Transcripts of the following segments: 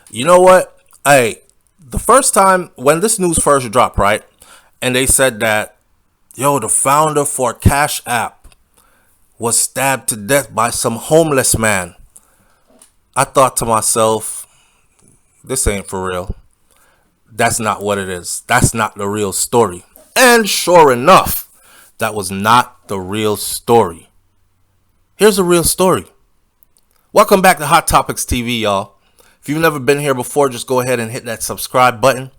You know what? The first time when this news first dropped, right? And they said that, yo, the founder for Cash App was stabbed to death by some homeless man. I thought to myself, this ain't for real. That's not what it is. That's not the real story. And sure enough, that was not the real story. Here's the real story. Welcome back to Hot Topics TV, y'all. If you've never been here before, just go ahead and hit that subscribe button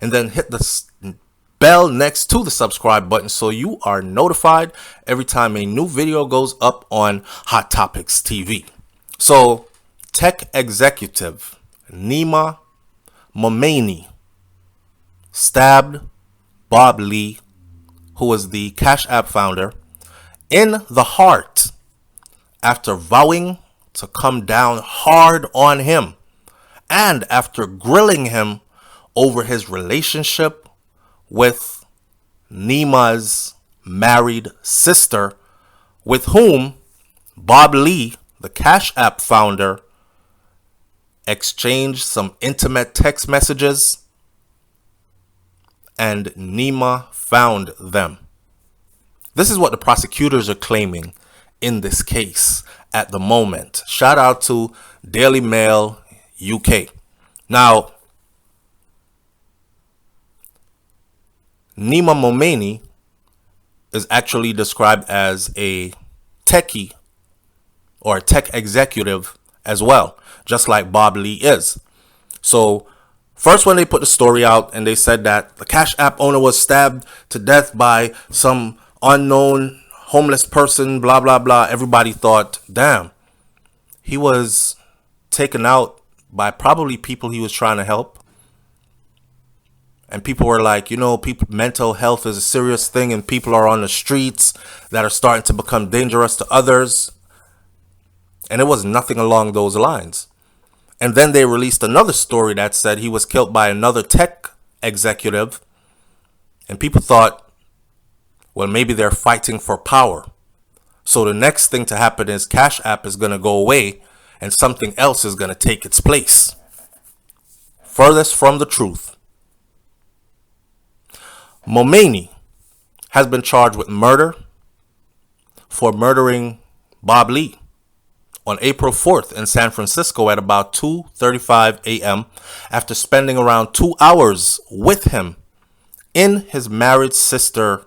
and then hit the bell next to the subscribe button so you are notified every time a new video goes up on Hot Topics TV. So, tech executive Nima Momeni stabbed Bob Lee, who was the Cash App founder, in the heart after vowing to come down hard on him and after grilling him over his relationship with Nima's married sister, with whom Bob Lee, the Cash App founder, exchanged some intimate text messages, and Nima found them. This is what the prosecutors are claiming in this case at the moment. Shout out to Daily Mail UK. Now, Nima Momeni is actually described as a techie or a tech executive as well, just like Bob Lee is. So, first when they put the story out and they said that the Cash App owner was stabbed to death by some unknown homeless person, blah, blah, blah, everybody thought, damn, he was taken out by probably people he was trying to help. And people were like, mental health is a serious thing and people are on the streets that are starting to become dangerous to others. And it was nothing along those lines. And then they released another story that said he was killed by another tech executive. And people thought, well, maybe they're fighting for power. So the next thing to happen is Cash App is going to go away and something else is going to take its place. Furthest from the truth. Momeni has been charged with murder for murdering Bob Lee on April 4th in San Francisco at about 2:35 a.m. after spending around 2 hours with him in his married sister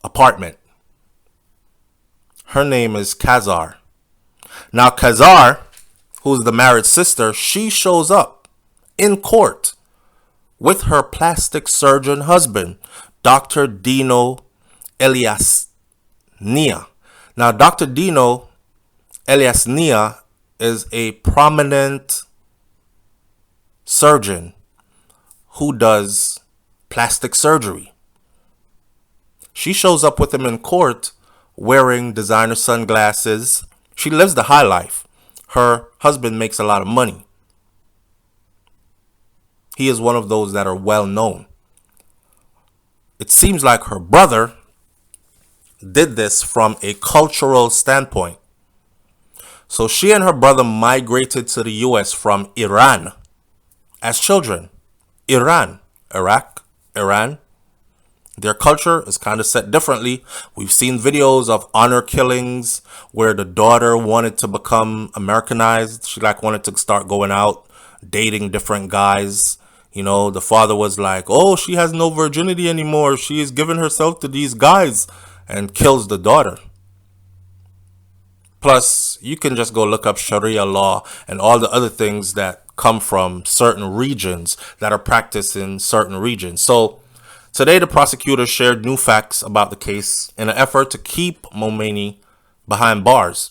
apartment. Her name is Kazar. Now, Kazar, who's the married sister, she shows up in court with her plastic surgeon husband, Dr. Dino Eliasnia. Now, Dr. Dino Eliasnia is a prominent surgeon who does plastic surgery. She shows up with him in court wearing designer sunglasses. She lives the high life. Her husband makes a lot of money. He is one of those that are well known. It seems like her brother did this from a cultural standpoint. So she and her brother migrated to the US from Iran as children. Iran, Iraq, Iran. Their culture is kind of set differently. We've seen videos of honor killings where the daughter wanted to become Americanized. She wanted to start going out, dating different guys. The father was like, oh, she has no virginity anymore. She is giving herself to these guys, and kills the daughter. Plus, you can just go look up Sharia law and all the other things that come from certain regions that are practiced in certain regions. So today, the prosecutor shared new facts about the case in an effort to keep Momeni behind bars.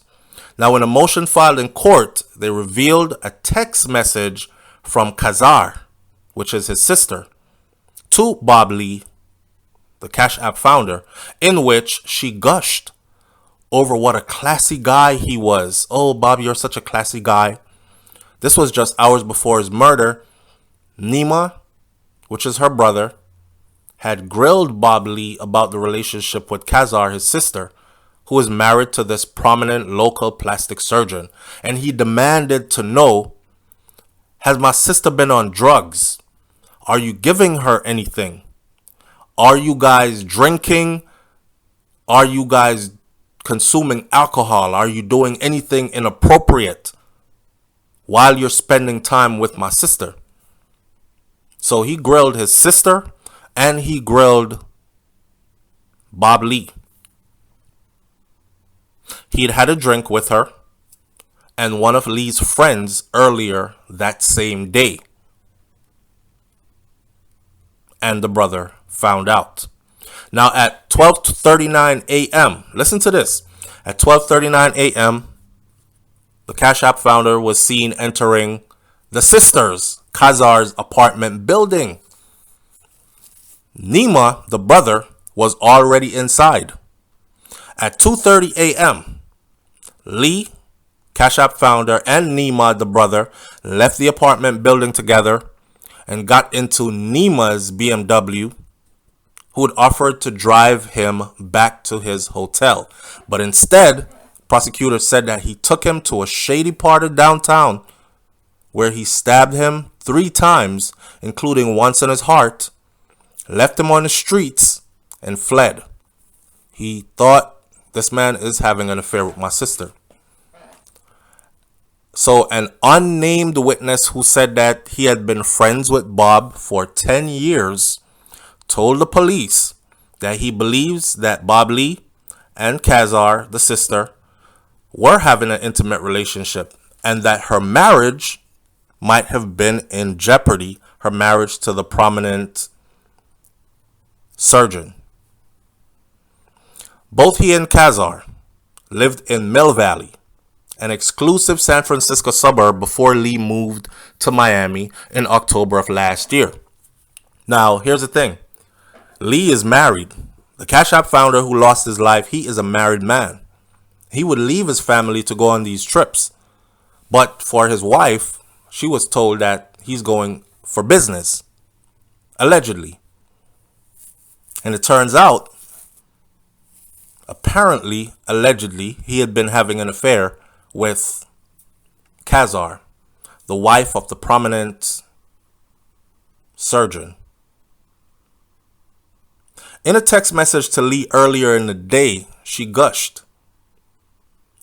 Now, in a motion filed in court, they revealed a text message from Kazar, which is his sister, to Bob Lee, the Cash App founder, in which she gushed over what a classy guy he was. Oh, Bob, you're such a classy guy. This was just hours before his murder. Nima, which is her brother, had grilled Bob Lee about the relationship with Kazar, his sister, who is married to this prominent local plastic surgeon. And he demanded to know Has my sister been on drugs? Are you giving her anything? Are you guys drinking? Are you guys consuming alcohol? Are you doing anything inappropriate while you're spending time with my sister? So he grilled his sister and he grilled Bob Lee. He'd had a drink with her and one of Lee's friends earlier that same day. And the brother found out. Now at 12:39 a.m., listen to this. At 12:39 a.m., the Cashapp founder was seen entering the sisters' Khazar's apartment building. Nima, the brother, was already inside. At 2:30 a.m., Lee, Cashapp founder, and Nima, the brother, left the apartment building together and got into Nima's BMW, who had offered to drive him back to his hotel. But instead, prosecutors said that he took him to a shady part of downtown where he stabbed him 3 times, including once in his heart, left him on the streets, and fled. He thought, this man is having an affair with my sister. So an unnamed witness who said that he had been friends with Bob for 10 years told the police that he believes that Bob Lee and Khazar, the sister, were having an intimate relationship and that her marriage might have been in jeopardy, her marriage to the prominent surgeon. Both he and Khazar lived in Mill Valley, an exclusive San Francisco suburb, before Lee moved to Miami in October of last year. Now, here's the thing. Lee is married. The Cashapp founder who lost his life, he is a married man. He would leave his family to go on these trips. But for his wife, she was told that he's going for business, allegedly. And it turns out, apparently, allegedly, he had been having an affair with Khazar, the wife of the prominent surgeon. In a text message to Lee earlier in the day, she gushed.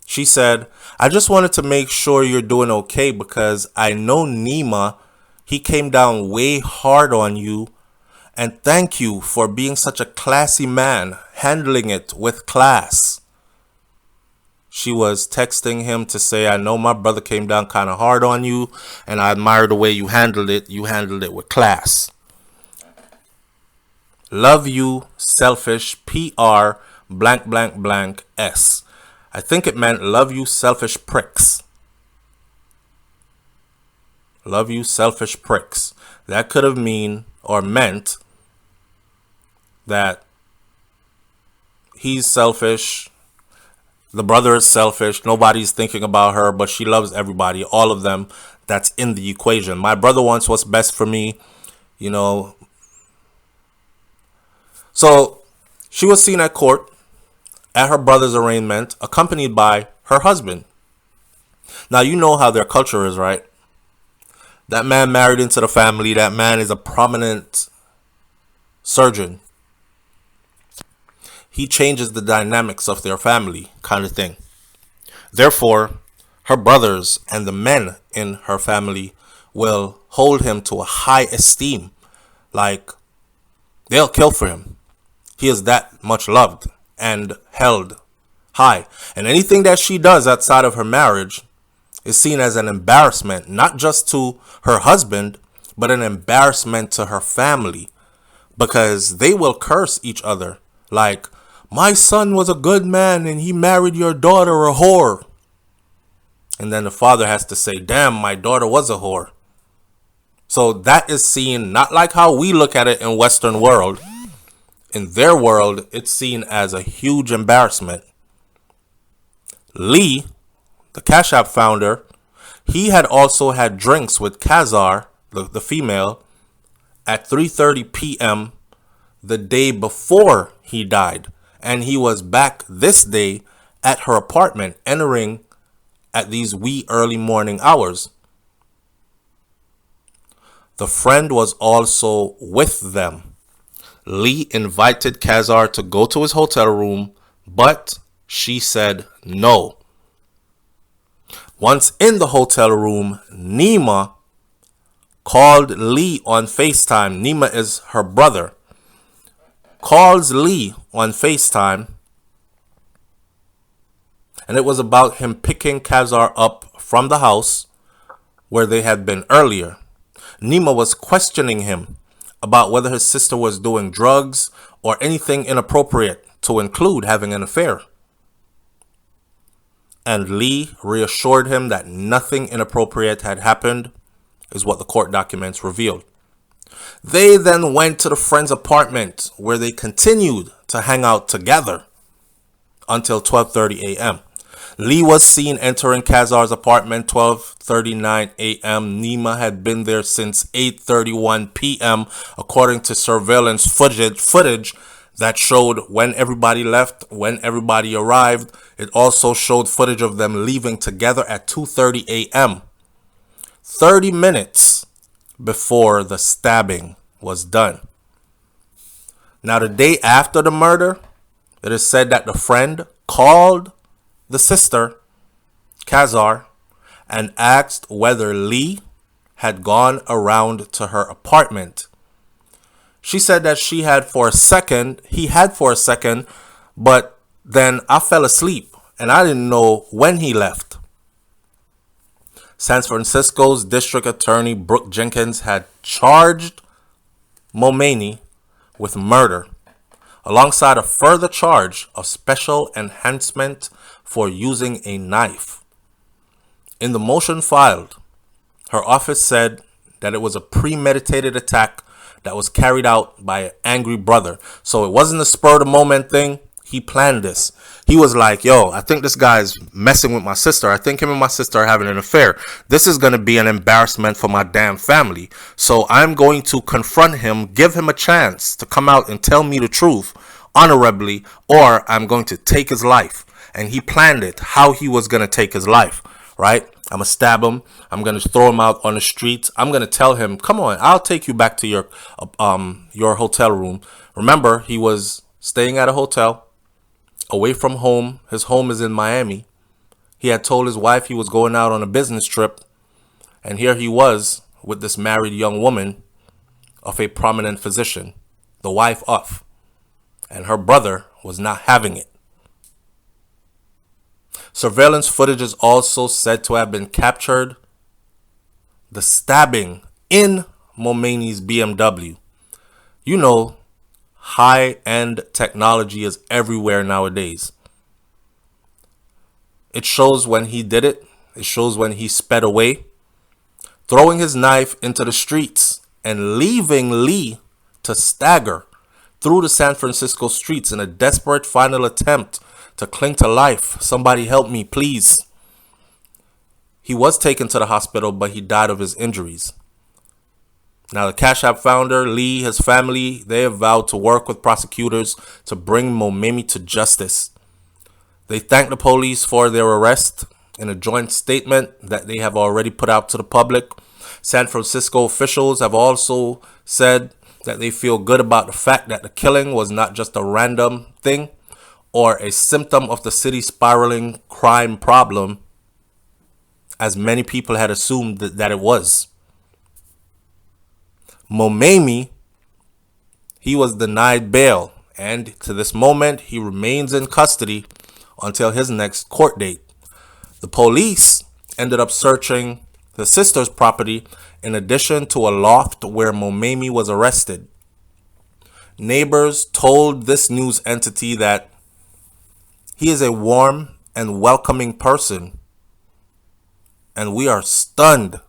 She said, "I just wanted to make sure you're doing okay because I know Nima, he came down way hard on you, and thank you for being such a classy man, handling it with class." She was texting him to say, "I know my brother came down kind of hard on you, and I admire the way you handled it. You handled it with class. Love you, selfish, PR, blank, blank, blank, S." I think it meant love you, selfish pricks. Love you, selfish pricks. That could have meant that he's selfish, the brother is selfish, nobody's thinking about her, but she loves everybody, all of them. That's in the equation. My brother wants what's best for me, you know. So she was seen at court at her brother's arraignment, accompanied by her husband. Now, you know how their culture is, right? That man married into the family. That man is a prominent surgeon. He changes the dynamics of their family, kind of thing. Therefore, her brothers and the men in her family will hold him to a high esteem. Like, they'll kill for him. He is that much loved and held high. And anything that she does outside of her marriage is seen as an embarrassment, not just to her husband, but an embarrassment to her family, because they will curse each other. Like, my son was a good man and he married your daughter, a whore. And then the father has to say, damn, my daughter was a whore. So that is seen not like how we look at it in Western world. In their world, it's seen as a huge embarrassment. Lee, the Cashapp founder, he had also had drinks with Khazar, the female, at 3:30 p.m. the day before he died. And he was back this day at her apartment, entering at these wee early morning hours. The friend was also with them. Lee invited Khazar to go to his hotel room, but she said no. Once in the hotel room, Nima called Lee on FaceTime. Nima is her brother. Calls Lee on FaceTime, and it was about him picking Khazar up from the house where they had been earlier. Nima was questioning him about whether his sister was doing drugs or anything inappropriate, to include having an affair. And Lee reassured him that nothing inappropriate had happened, is what the court documents revealed. They then went to the friend's apartment where they continued to hang out together until 12:30 a.m. Lee was seen entering Khazar's apartment 12:39 a.m. Nima had been there since 8:31 p.m. according to surveillance footage that showed when everybody left, when everybody arrived. It also showed footage of them leaving together at 2:30 a.m. 30 minutes before the stabbing was done. Now, the day after the murder, it is said that the friend called the sister, Khazar, and asked whether Lee had gone around to her apartment. She said that he had for a second, but then I fell asleep and I didn't know when he left. San Francisco's District Attorney Brooke Jenkins had charged Momeni with murder, alongside a further charge of special enhancement for using a knife. In the motion filed, her office said that it was a premeditated attack that was carried out by an angry brother. So it wasn't a spur of the moment thing. He planned this. He was like, yo, I think this guy's messing with my sister. I think him and my sister are having an affair. This is going to be an embarrassment for my damn family. So I'm going to confront him, give him a chance to come out and tell me the truth honorably, or I'm going to take his life. And he planned it, how he was going to take his life, right? I'm going to stab him. I'm going to throw him out on the streets. I'm going to tell him, come on, I'll take you back to your hotel room. Remember, he was staying at a hotel away from home. His home is in Miami. He had told his wife he was going out on a business trip. And here he was with this married young woman of a prominent physician, the wife of. And her brother was not having it. Surveillance footage is also said to have been captured the stabbing in Momeni's BMW. You know, high-end technology is everywhere nowadays. It shows when he did it. It shows when he sped away, throwing his knife into the streets and leaving Lee to stagger through the San Francisco streets in a desperate final attempt to cling to life. Somebody help me, please. He was taken to the hospital, but he died of his injuries. Now, the Cashapp founder, Lee, his family, they have vowed to work with prosecutors to bring Momeni to justice. They thank the police for their arrest in a joint statement that they have already put out to the public. San Francisco officials have also said that they feel good about the fact that the killing was not just a random thing or a symptom of the city's spiraling crime problem, as many people had assumed that it was. Momeni, he was denied bail, and to this moment, he remains in custody until his next court date. The police ended up searching the sister's property in addition to a loft where Momeni was arrested. Neighbors told this news entity that he is a warm and welcoming person, and we are stunned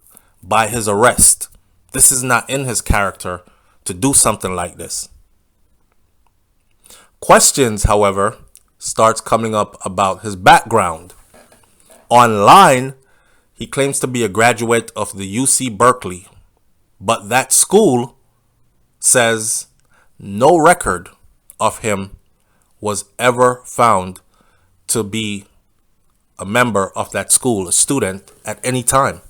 by his arrest. This is not in his character to do something like this. Questions, however, starts coming up about his background. Online, he claims to be a graduate of the UC Berkeley, but that school says no record of him was ever found to be a member of that school, a student, at any time.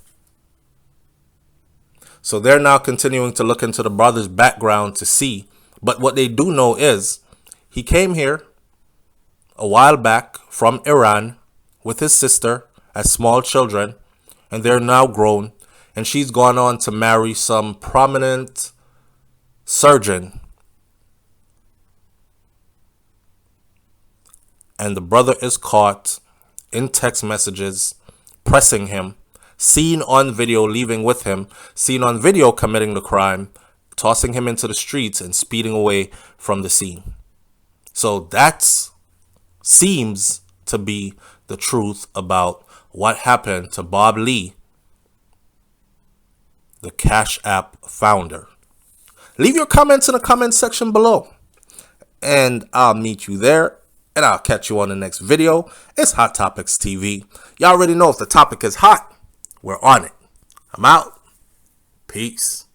So they're now continuing to look into the brother's background to see. But what they do know is he came here a while back from Iran with his sister as small children, and they're now grown. And she's gone on to marry some prominent surgeon. And the brother is caught in text messages pressing him, seen on video leaving with him, seen on video committing the crime, tossing him into the streets and speeding away from the scene. So that seems to be the truth about what happened to Bob Lee, the Cashapp founder. Leave your comments in the comment section below, and I'll meet you there, and I'll catch you on the next video. It's Hot Topics TV. Y'all already know if the topic is hot, we're on it. I'm out. Peace.